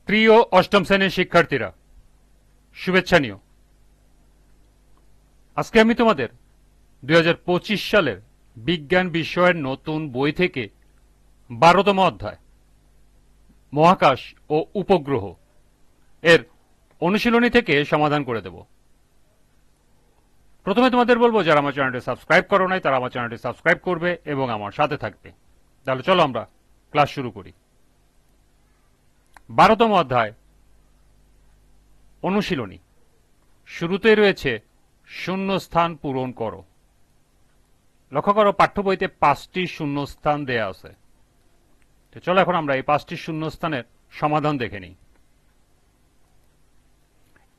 প্রিয় অষ্টম শ্রেণীর শিক্ষার্থীরা, শুভেচ্ছা নিও। আজকে আমি তোমাদের 2025 সালের বিজ্ঞান বিষয়ের নতুন বই থেকে 12তম অধ্যায় মহাকাশ ও উপগ্রহ এর অনুশীলনী থেকে সমাধান করে দেব। প্রথমে তোমাদের বলবো, যারা আমার চ্যানেলটি সাবস্ক্রাইব করো নাই তারা আমার চ্যানেলটি সাবস্ক্রাইব করবে এবং আমার সাথে থাকবে। তাহলে চলো আমরা ক্লাস শুরু করি। 12তম অধ্যায় অনুশীলনী। শুরুতেই রয়েছে শূন্যস্থান পূরণ করো। লক্ষ্য করো, পাঠ্য বইতে 5টি শূন্যস্থান দেয়া আছে। চলো এখন আমরা এই 5টি শূন্যস্থানের সমাধান দেখে নিই।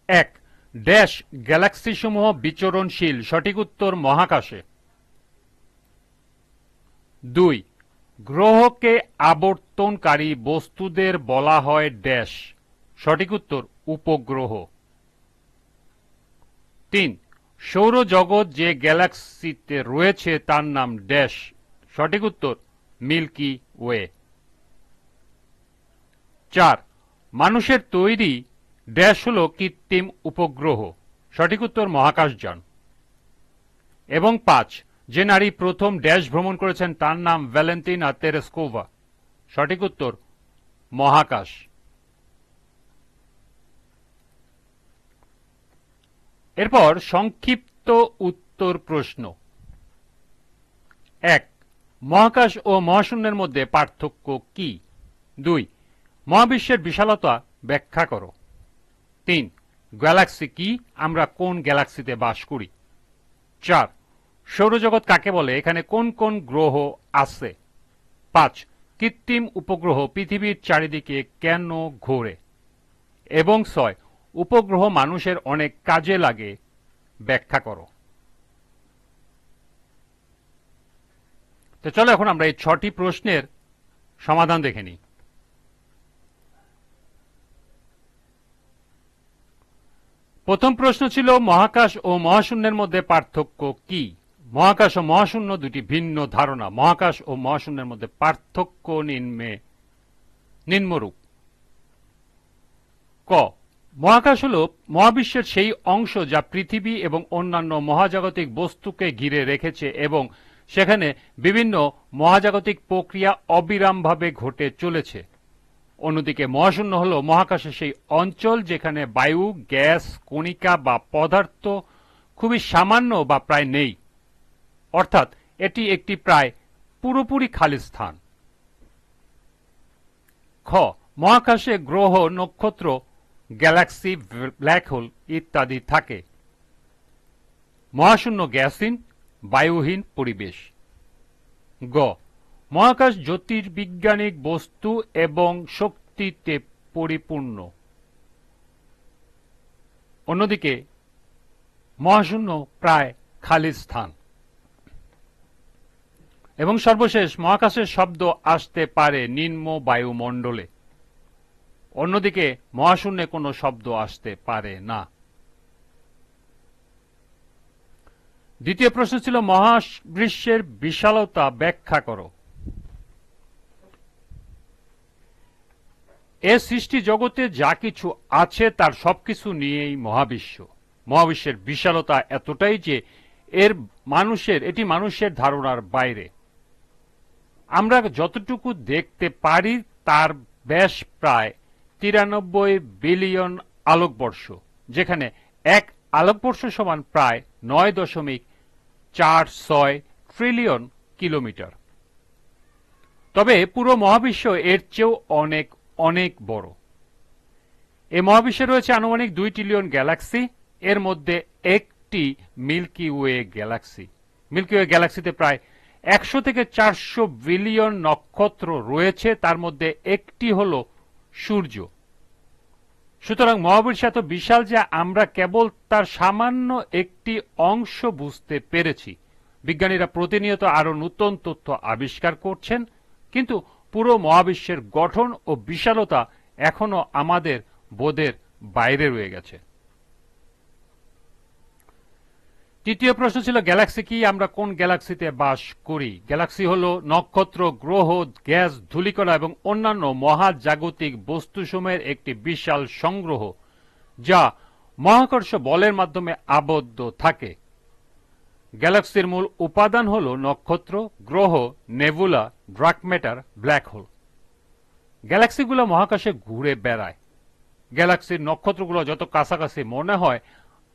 1. ড্যাশ গ্যালাক্সি সমূহ বিচরণশীল। সঠিক উত্তর মহাকাশে। 2. গ্রহকে আবর্তনকারী বস্তুদের বলা হয় ড্যাশ। সঠিক উত্তর উপগ্রহ। 3. সৌরজগৎ যে গ্যালাক্সিতে রয়েছে তার নাম ড্যাশ। সঠিক উত্তর মিল্কি ওয়ে। 4. মানুষের তৈরি ড্যাশ হল কৃত্রিম উপগ্রহ। সঠিক উত্তর মহাকাশযান। এবং 5. যে নারী প্রথম ড্যাশ ভ্রমণ করেছেন তার নাম ভ্যালেন্টিনা তেরেস্কোভা। সঠিক উত্তর মহাকাশ। এরপর সংক্ষিপ্ত উত্তর প্রশ্ন। 1. মহাকাশ ও মহাশূন্যের মধ্যে পার্থক্য কি? 2. মহাবিশ্বের বিশালতা ব্যাখ্যা করো। 3. গ্যালাক্সি কি? আমরা কোন গ্যালাক্সিতে বাস করি? 4. সৌরজগৎ কাকে বলে? এখানে কোন কোন গ্রহ আছে? 5. কৃত্রিম উপগ্রহ পৃথিবীর চারিদিকে কেন ঘোরে? এবং 6. উপগ্রহ মানুষের অনেক কাজে লাগে, ব্যাখ্যা করো। তো চলো এখন আমরা এই 6টি প্রশ্নের সমাধান দেখে নিই। প্রথম প্রশ্ন ছিল, মহাকাশ ও মহাশূন্যের মধ্যে পার্থক্য কি? মহাকাশ ও মহাশূন্য দুটি ভিন্ন ধারণা। মহাকাশ ও মহাশূন্যের মধ্যে পার্থক্য নিম্নরূপ। ক. মহাকাশ হল মহাবিশ্বের সেই অংশ যা পৃথিবী এবং অন্যান্য মহাজাগতিক বস্তুকে ঘিরে রেখেছে এবং সেখানে বিভিন্ন মহাজাগতিক প্রক্রিয়া অবিরামভাবে ঘটে চলেছে। অন্যদিকে মহাশূন্য হল মহাকাশের সেই অঞ্চল যেখানে বায়ু, গ্যাস, কণিকা বা পদার্থ খুবই সামান্য বা প্রায় নেই, অর্থাৎ এটি একটি প্রায় পুরোপুরি খালি স্থান। খ. মহাকাশে গ্রহ, নক্ষত্র, গ্যালাক্সি, ব্ল্যাক হোল ইত্যাদি থাকে। মহাশূন্য গ্যাসহীন, বায়ুহীন পরিবেশ। গ. মহাকাশ জ্যোতির্বিজ্ঞানিক বস্তু এবং শক্তিতে পরিপূর্ণ। অন্যদিকে মহাশূন্য প্রায় খালি স্থান। এবং সর্বশেষ, মহাকাশের শব্দ আসতে পারে নিম্ন বায়ুমণ্ডলে। অন্যদিকে মহাশূন্যে কোনো শব্দ আসতে পারে না। দ্বিতীয় প্রশ্ন ছিল, মহাবিশ্বের বিশালতা ব্যাখ্যা করো। এ সৃষ্টি জগতে যা কিছু আছে তার সবকিছু নিয়েই মহাবিশ্ব। মহাবিশ্বের বিশালতা এতটাই যে এটি মানুষের ধারণার বাইরে। আমরা যতটুকু দেখতে পারি তার ব্যাস প্রায় 93 বিলিয়ন আলোকবর্ষ, যেখানে এক আলোকবর্ষ সমান প্রায় 9.46 ট্রিলিয়ন কিলোমিটার। তবে পুরো মহাবিশ্ব এর চেয়েও অনেক অনেক বড়। এই মহাবিশ্বে রয়েছে আনুমানিক 2 ট্রিলিয়ন গ্যালাক্সি। এর মধ্যে একটি milky way galaxy. Milky way গ্যালাক্সিতে প্রায় 100 থেকে 400 বিলিয়ন নক্ষত্র রয়েছে, তার মধ্যে একটি হল সূর্য। সুতরাং মহাবিশ্ব এত বিশাল যে আমরা কেবল তার সামান্য একটি অংশ বুঝতে পেরেছি। বিজ্ঞানীরা প্রতিনিয়ত আরো নতুন তথ্য আবিষ্কার করছেন, কিন্তু পুরো মহাবিশ্বের গঠন ও বিশালতা এখনো আমাদের বোধের বাইরে রয়ে গেছে। তৃতীয় প্রশ্ন ছিল গ্যালাক্সি কি, আমরা কোন গ্যালাক্সিতে বাস করি। গ্যালাক্সি হলো নক্ষত্র, গ্রহ, গ্যাস, ধূলিকণা এবং অন্যান্য মহাজাগতিক বস্তুসমূহের একটি বিশাল সংগ্রহ যা মহাকর্ষ বলের মাধ্যমে আবদ্ধ থাকে। গ্যালাক্সির মূল উপাদান হল নক্ষত্র, গ্রহ, nebula, dark matter, black hole. গ্যালাক্সিগুলো মহাকাশে ঘুরে বেড়ায়। গ্যালাক্সির নক্ষত্রগুলো যত কাছাকাছি মনে হয়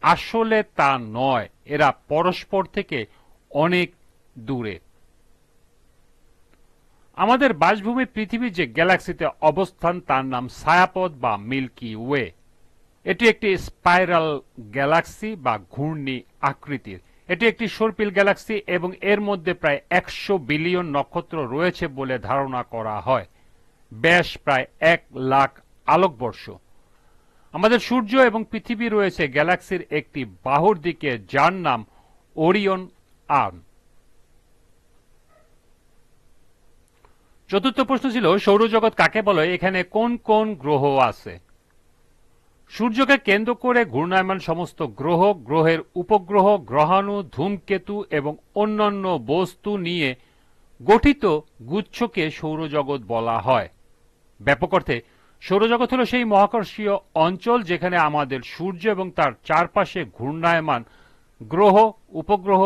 আসলে তা নয়, এরা পরস্পর থেকে অনেক দূরে। আমাদের বাসভূমি পৃথিবী যে গ্যালাক্সিতে অবস্থান তার নাম ছায়াপথ বা মিল্কি ওয়ে। এটি একটি স্পাইরাল গ্যালাক্সি বা ঘূর্ণি আকৃতির। এটি একটি সর্পিল গ্যালাক্সি এবং এর মধ্যে প্রায় 100 বিলিয়ন নক্ষত্র রয়েছে বলে ধারণা করা হয়। ব্যাস প্রায় 1 লাখ আলোকবর্ষ। আমাদের সূর্য এবং পৃথিবী রয়েছে গ্যালাক্সির একটি বাহুর দিকে যার নাম ওরিয়ন আর্ম। চতুর্থ প্রশ্ন ছিল সৌরজগৎ কাকে বলে, এখানে কোন কোন গ্রহ আছে। সূর্যকে কেন্দ্র করে ঘূর্ণায়মান সমস্ত গ্রহ, গ্রহের উপগ্রহ, গ্রহাণু, ধূমকেতু এবং অন্যান্য বস্তু নিয়ে গঠিত গুচ্ছকে সৌরজগৎ বলা হয়। ব্যাপক অর্থে সৌরজগৎ হল সেই মহাকর্ষীয় অঞ্চল যেখানে আমাদের সূর্য এবং তার চারপাশে ঘূর্ণায়মান গ্রহ, উপগ্রহ,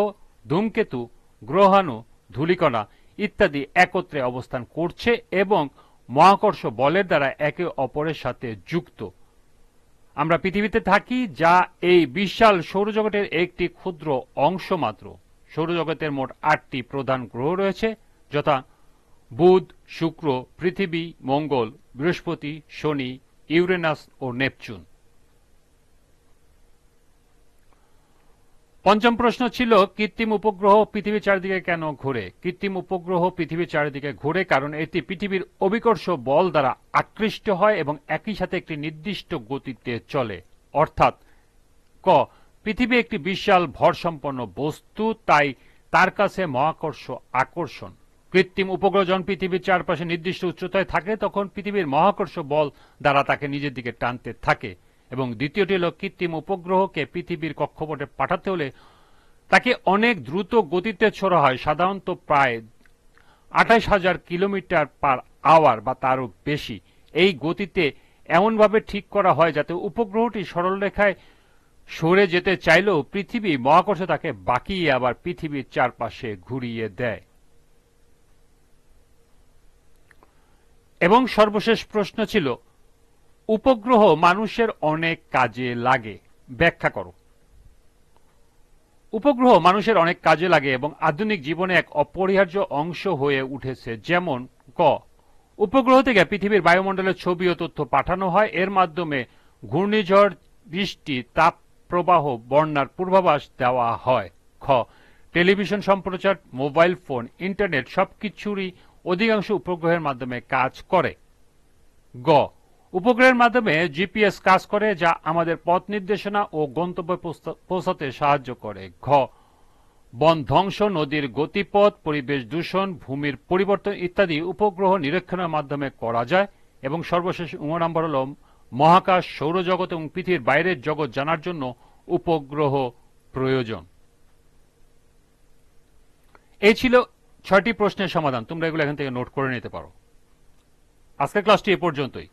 ধূমকেতু, গ্রহাণু, ধূলিকণা ইত্যাদি একত্রে অবস্থান করছে এবং মহাকর্ষ বলের দ্বারা একে অপরের সাথে যুক্ত। আমরা পৃথিবীতে থাকি যা এই বিশাল সৌরজগতের একটি ক্ষুদ্র অংশ মাত্র। সৌরজগতের মোট 8টি প্রধান গ্রহ রয়েছে, যথা বুধ, শুক্র, পৃথিবী, মঙ্গল, বৃহস্পতি, শনি, ইউরেনাস ও নেপচুন। পঞ্চম প্রশ্ন ছিল কৃত্রিম উপগ্রহ পৃথিবীর চারিদিকে কেন ঘোরে। কৃত্রিম উপগ্রহ পৃথিবীর চারিদিকে ঘোরে কারণ এটি পৃথিবীর অভিকর্ষ বল দ্বারা আকৃষ্ট হয় এবং একই সাথে একটি নির্দিষ্ট গতিতে চলে। অর্থাৎ ক, পৃথিবী একটি বিশাল ভরসম্পন্ন বস্তু, তাই তার কাছে মহাকর্ষ আকর্ষণ। কৃত্রিম উপগ্রহ যখন পৃথিবীর চারপাশে নির্দিষ্ট উচ্চতায় থাকে তখন পৃথিবীর মহাকর্ষ বল দ্বারা তাকে নিজের দিকে টানতে থাকে। এবং দ্বিতীয়টি হল কৃত্রিম উপগ্রহকে পৃথিবীর কক্ষপথে পাঠাতে হলে তাকে অনেক দ্রুত গতিতে ছোড়া হয়, সাধারণত প্রায় 28,000 কিলোমিটার পার আওয়ার বা তারও বেশি। এই গতিতে এমনভাবে ঠিক করা হয় যাতে উপগ্রহটি সরলরেখায় সরে যেতে চাইলেও পৃথিবী মহাকর্ষে তাকে বাঁকিয়ে আবার পৃথিবীর চারপাশে ঘুরিয়ে দেয়। এবং সর্বশেষ প্রশ্ন ছিল উপগ্রহ মানুষের অনেক কাজে লাগে, ব্যাখ্যা করো। উপগ্রহ মানুষের অনেক কাজে লাগে এবং আধুনিক জীবনে এক অপরিহার্য অংশ হয়ে উঠেছে। যেমন ক, উপগ্রহ থেকে পৃথিবীর বায়ুমণ্ডলের ছবি ও তথ্য পাঠানো হয়। এর মাধ্যমে ঘূর্ণিঝড়, বৃষ্টি, তাপ প্রবাহ, বন্যার পূর্বাভাস দেওয়া হয়। খ, টেলিভিশন সম্প্রচার, মোবাইল ফোন, ইন্টারনেট সবকিছুরই অধিকাংশ উপগ্রহের মাধ্যমে কাজ করে। গ, উপগ্রহের মাধ্যমে জিপিএস কাজ করে যা আমাদের পথ নির্দেশনা ও গন্তব্যে পৌঁছাতে সাহায্য করে। ঘ, বন ধ্বংস, নদীর গতিপথ, পরিবেশ দূষণ, ভূমির পরিবর্তন ইত্যাদি উপগ্রহ নিরীক্ষণের মাধ্যমে করা যায়। এবং সর্বশেষ নম্বর হল মহাকাশ, সৌরজগৎ এবং পৃথিবীর বাইরের জগৎ জানার জন্য উপগ্রহ প্রয়োজন। এই ছিল 6টি প্রশ্নের সমাধান। তোমরা এগুলো এখান থেকে নোট করে নিতে পারো। আজকের ক্লাসটি এ পর্যন্তই।